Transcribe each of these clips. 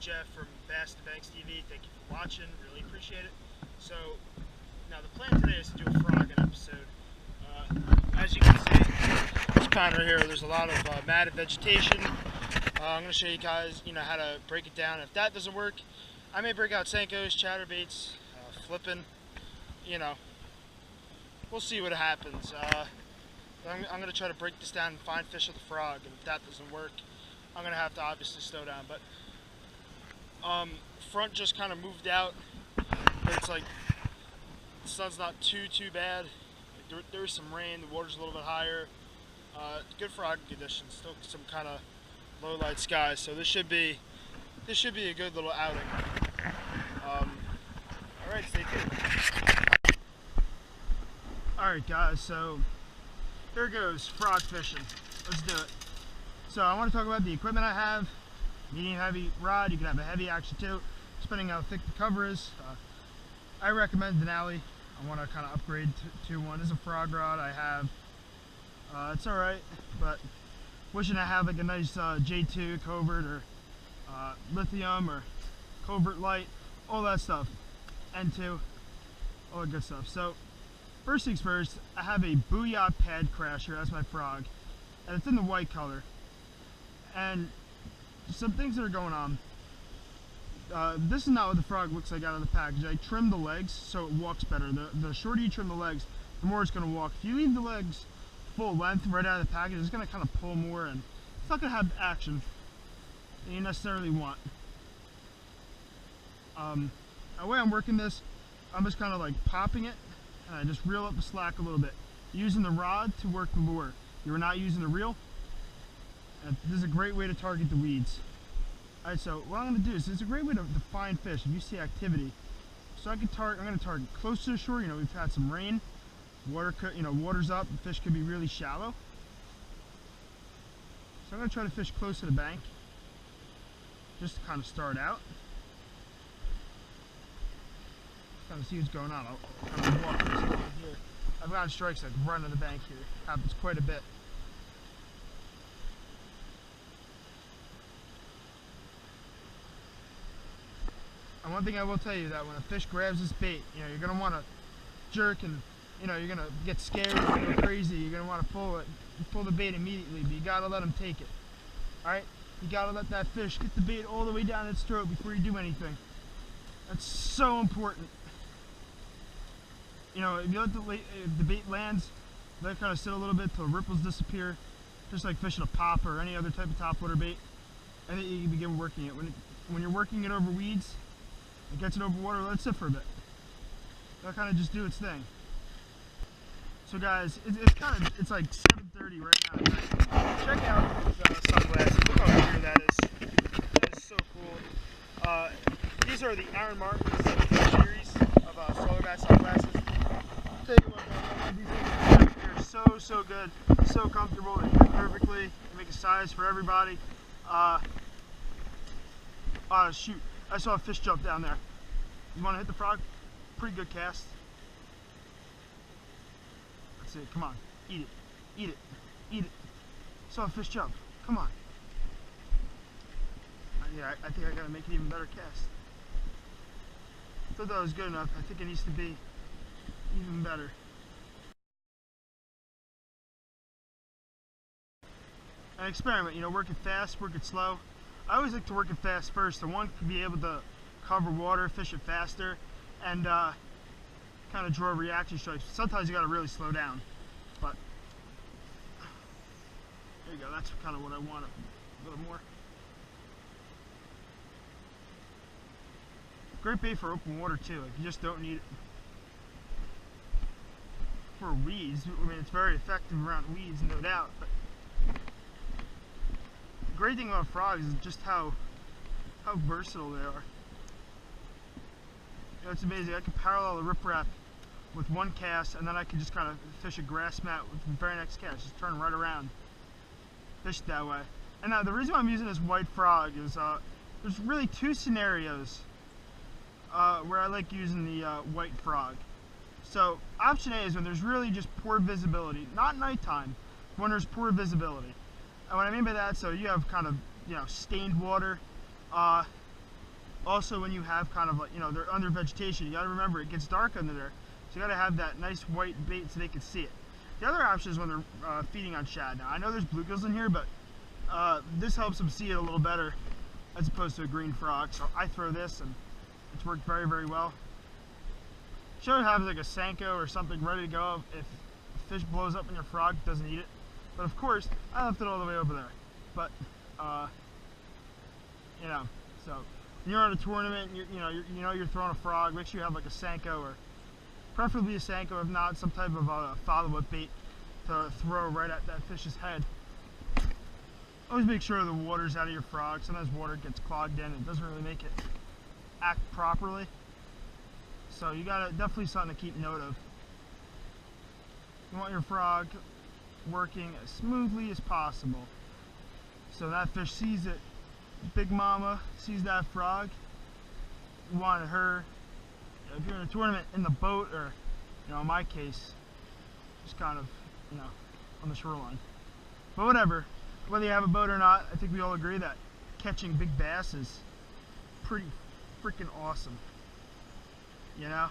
Jeff from Bassin TV. Thank you for watching. Really appreciate it. So, now the plan today is to do a frogging episode. As you can see, this pond right here, there's a lot of matted vegetation. I'm going to show you guys, how to break it down. If that doesn't work, I may break out Senkos, chatterbaits, flipping. We'll see what happens. I'm going to try to break this down and find fish with the frog, and if that doesn't work, I'm going to have to obviously slow down. But front just kind of moved out. It's like the sun's not too bad. There's some rain, the water's a little bit higher. Good frogging conditions, still some kind of low light skies, so this should be a good little outing. Alright, stay tuned. Alright guys, so here goes frog fishing. Let's do it. So I want to talk about the equipment I have. Medium heavy rod, you can have a heavy action too, depending on how thick the cover is. I recommend Denali. I want to kind of upgrade to one. This is a frog rod I have. It's alright, but wishing I have like a nice J2 covert or lithium or covert light, all that stuff. N2, all that good stuff. So first things first, I have a Booyah Pad Crasher. That's my frog, and it's in the white color. And some things that are going on. This is not what the frog looks like out of the package. I trimmed the legs so it walks better. The shorter you trim the legs, the more it's going to walk. If you leave the legs full length right out of the package, it's going to kind of pull more, and it's not going to have action that you necessarily want. The way I'm working this, I'm just kind of like popping it, and I just reel up the slack a little bit, using the rod to work the lure. You're not using the reel. And this is a great way to target the weeds. Alright, so what I'm going to do is it's a great way to find fish if you see activity. So I'm going to target close to the shore. We've had some rain, water's up, the fish could be really shallow. So I'm going to try to fish close to the bank, just to kind of start out. Kind of see what's going on. I'll kind of walk this along here. I've gotten strikes like running the bank here. Happens quite a bit. And one thing I will tell you, that when a fish grabs this bait, you're going to want to jerk, and you're going to get scared, you're going to go crazy, you're going to want to pull the bait immediately, but you got to let them take it. Alright? You got to let that fish get the bait all the way down its throat before you do anything. That's so important. If you let the bait lands, let it kind of sit a little bit till ripples disappear, just like fishing a pop or any other type of topwater bait, and then you can begin working it. When you're working it over weeds, it gets it over water, let it sit for a bit. That'll kind of just do its thing. So guys, it's like 7:30 right now. Check out these sunglasses. Look how clear that is. That is so cool. These are the Aaron Martin series of solar bat sunglasses. Take a look at them. These are so good, so comfortable. They fit perfectly. They make a size for everybody. Shoot. I saw a fish jump down there. You want to hit the frog? Pretty good cast. Let's see. Come on. Eat it. Eat it. Eat it. Saw a fish jump. Come on. Yeah, I think I got to make an even better cast. Thought that was good enough. I think it needs to be even better. An experiment. Work it fast, work it slow. I always like to work it fast first. So one could be able to cover water, fish it faster, and kind of draw reaction strikes. Sometimes you got to really slow down. But there you go. That's kind of what I want, a little more. Great bait for open water too. Like, you just don't need it for weeds. I mean, it's very effective around weeds, no doubt. But the great thing about frogs is just how versatile they are. It's amazing. I can parallel the riprap with one cast, and then I can just kind of fish a grass mat with the very next cast. Just turn right around, fish it that way. And now the reason why I'm using this white frog is there's really two scenarios where I like using the white frog. So option A is when there's really just poor visibility, not nighttime, when there's poor visibility. And what I mean by that, so you have kind of stained water, Also, when you have kind of like, you know, they're under vegetation, you got to remember it gets dark under there. So you got to have that nice white bait so they can see it. The other option is when they're feeding on shad. Now, I know there's bluegills in here, but this helps them see it a little better as opposed to a green frog. So I throw this, and it's worked very, very well. Should have like a Senko or something ready to go if a fish blows up and your frog doesn't eat it. But of course, I left it all the way over there. But, you know, so when you're at a tournament, you know you're throwing a frog, make sure you have like a Senko, or preferably a Senko, if not some type of follow-up bait to throw right at that fish's head. Always make sure the water's out of your frog. Sometimes water gets clogged in and it doesn't really make it act properly. So you gotta, definitely something to keep note of. You want your frog working as smoothly as possible. So that fish sees it, Big Mama sees that frog, you want her, if you're in a tournament in the boat, or, you know, in my case, just kind of, you know, on the shoreline. But whatever, whether you have a boat or not, I think we all agree that catching big bass is pretty freaking awesome. You know?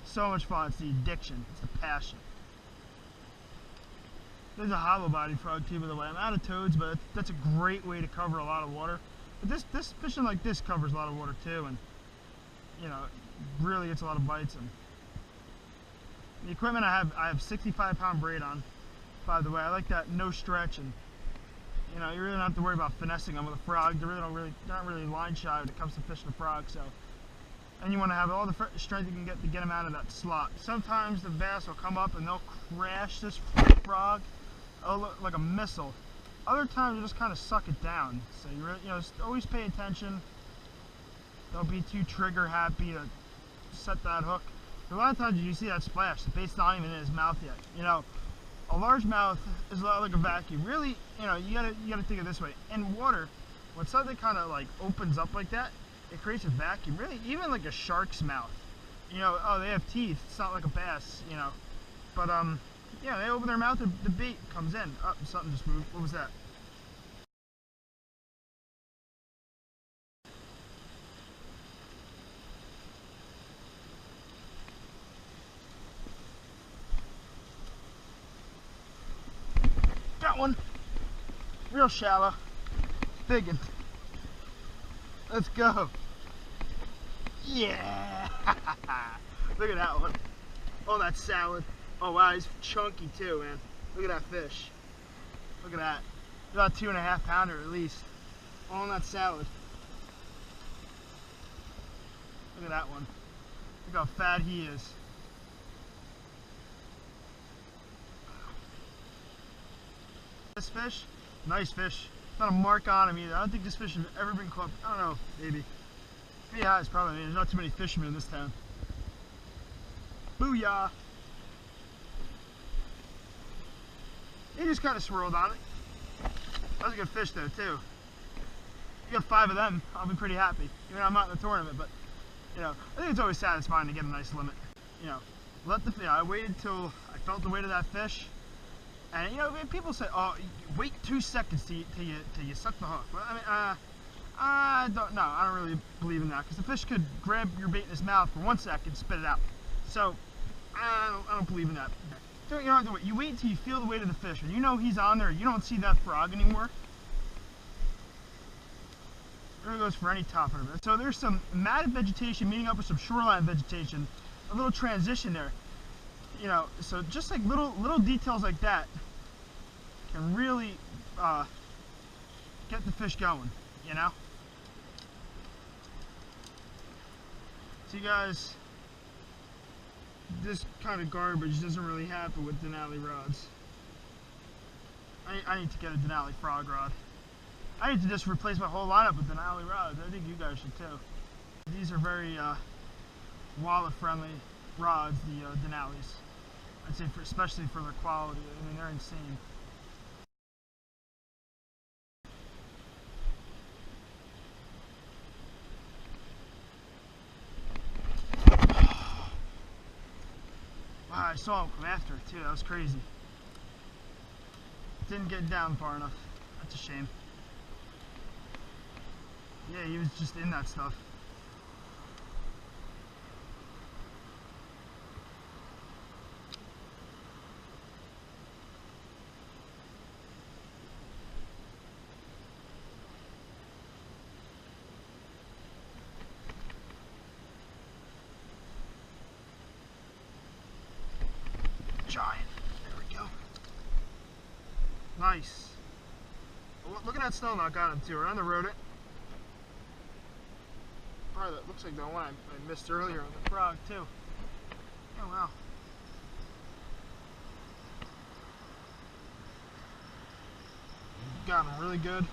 So much fun. It's the addiction. It's the passion. There's a hollow-bodied frog too, by the way. I'm out of toads, but that's a great way to cover a lot of water. But this fishing like this covers a lot of water too, and, you know, really gets a lot of bites. And the equipment I have 65-pound braid on, by the way. I like that no stretch, and, you know, you really don't have to worry about finessing them with a frog. They're not really line shy when it comes to fishing a frog. So, and you want to have all the strength you can get to get them out of that slot. Sometimes the bass will come up and they'll crash this frog like a missile. Other times you just kind of suck it down. So you really, you know, just always pay attention. Don't be too trigger happy to set that hook. A lot of times you see that splash, the bait's not even in his mouth yet. You know, a largemouth is a lot like a vacuum. Really, you know, you gotta think of it this way. In water, when something kind of like opens up like that, it creates a vacuum. Really, even like a shark's mouth. You know, oh, they have teeth. It's not like a bass, you know. But yeah, they open their mouth, the bait comes in. Oh, something just moved. What was that? Got one. Real shallow. Big one. Let's go. Yeah. Look at that one. Oh, that's salad. Oh wow, he's chunky too, man. Look at that fish. Look at that. About 2.5 pounder at least. All in that salad. Look at that one. Look how fat he is. This fish, nice fish. Not a mark on him either. I don't think this fish has ever been caught. I don't know, maybe. If he has, probably. I mean, there's not too many fishermen in this town. Booyah! He just kind of swirled on it. That was a good fish though, too. You got 5 of them, I'll be pretty happy. Even though I'm not in the tournament, but, you know, I think it's always satisfying to get a nice limit. You know, I waited till I felt the weight of that fish. And, you know, people say, oh, wait 2 seconds till you suck the hook. Well, I mean, I don't know. I don't really believe in that, because the fish could grab your bait in his mouth for 1 second and spit it out. So, I don't believe in that. You don't have to wait. You wait until you feel the weight of the fish. When you know he's on there, you don't see that frog anymore. It really goes for any topping of it. So there's some matted vegetation meeting up with some shoreline vegetation. A little transition there. You know, so just like little details like that can really get the fish going, you know? So you guys, this kind of garbage doesn't really happen with Denali rods. I need to get a Denali frog rod. I need to just replace my whole lineup with Denali rods. I think you guys should too. These are very wallet friendly rods, the Denalis. I'd say especially for their quality. I mean, they're insane. Wow, I saw him come after it too. That was crazy. Didn't get down far enough. That's a shame. Yeah, he was just in that stuff. Nice. Look at that snow knock on him too. We're on the road. Probably that looks like the one I missed earlier on the frog too. Oh wow. Got him really good.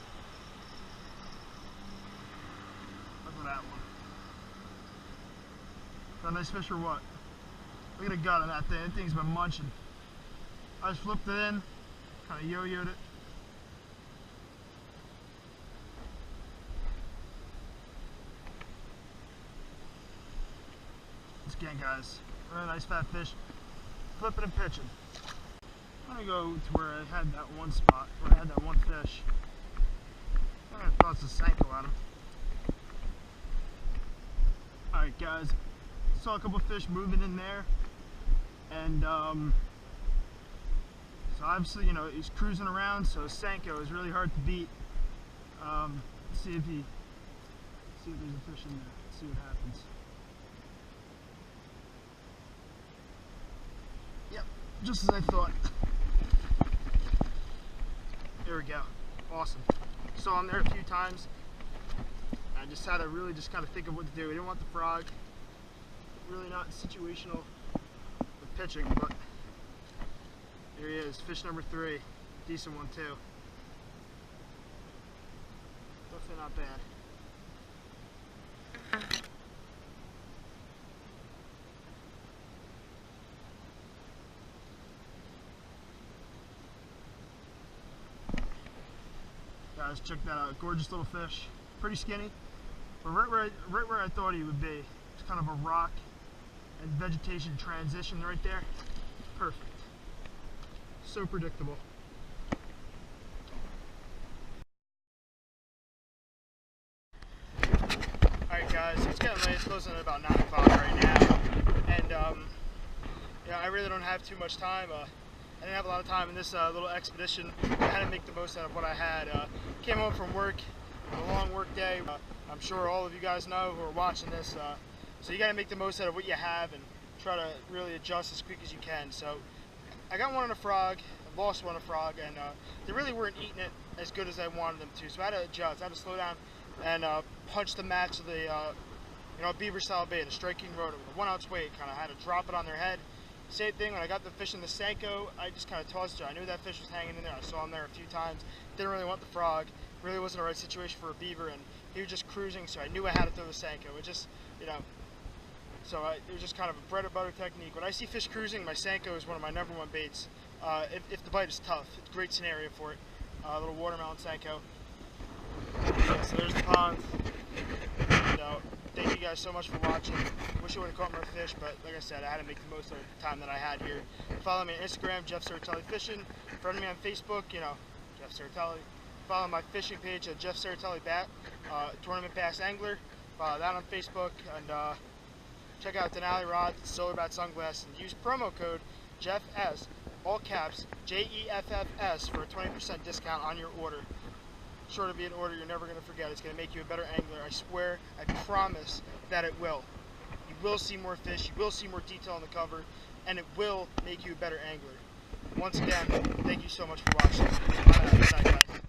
Look at that one. Got a nice fish or what? Look at the gut on that thing. That thing's been munching. I just flipped it in, kind of yo-yoed it. Once again, guys, really nice fat fish. Flipping and pitching. I'm gonna go to where I had that one spot, where I had that one fish. I'm gonna toss the Senko at him. Alright guys, saw a couple fish moving in there, and so obviously, you know, he's cruising around, so Senko is really hard to beat. See if there's a fish in there, see what happens. Yep, just as I thought. There we go. Awesome. Saw him there a few times. I just had to really just kind of think of what to do. We didn't want the frog. Really not situational with pitching, but here he is, fish number 3. Decent one too. Definitely not bad. Guys, check that out. Gorgeous little fish. Pretty skinny, but right where I thought he would be. It's kind of a rock and vegetation transition right there. Perfect. So predictable. Alright guys, it's getting late. It's closing at about 9 o'clock right now. And yeah, I really don't have too much time. I didn't have a lot of time in this little expedition. I had to make the most out of what I had. Came home from work, a long work day. I'm sure all of you guys know who are watching this. So you got to make the most out of what you have and try to really adjust as quick as you can. So I got one on a frog, I lost one on a frog, and they really weren't eating it as good as I wanted them to. So I had to adjust. I had to slow down and punch the match of the you know, beaver style bait, a striking rod with a 1 ounce weight. Kind of had to drop it on their head. Same thing when I got the fish in the Senko, I just kind of tossed it. I knew that fish was hanging in there. I saw him there a few times. Didn't really want the frog. Really wasn't the right situation for a beaver, and he was just cruising, so I knew I had to throw the Senko. It just, you know, so it was just kind of a bread and butter technique. When I see fish cruising, my Senko is one of my #1 baits. If the bite is tough, it's a great scenario for it. A little watermelon Senko. Yeah, so there's the pond. You know, thank you guys so much for watching. Wish I would have caught more fish, but like I said, I had to make the most of the time that I had here. Follow me on Instagram, Jeff Saratelli Fishing. Friend me on Facebook, you know, Jeff Saratelli. Follow my fishing page at Jeff Saratelli Tournament Bass Angler. Follow that on Facebook, and check out Denali Rods, Solar Bat Sunglasses, and use promo code JEFFS, all caps, JEFFS, for a 20% discount on your order. Sure to be an order you're never going to forget. It's going to make you a better angler. I swear, I promise that it will. You will see more fish, you will see more detail on the cover, and it will make you a better angler. Once again, thank you so much for watching. Good night, guys.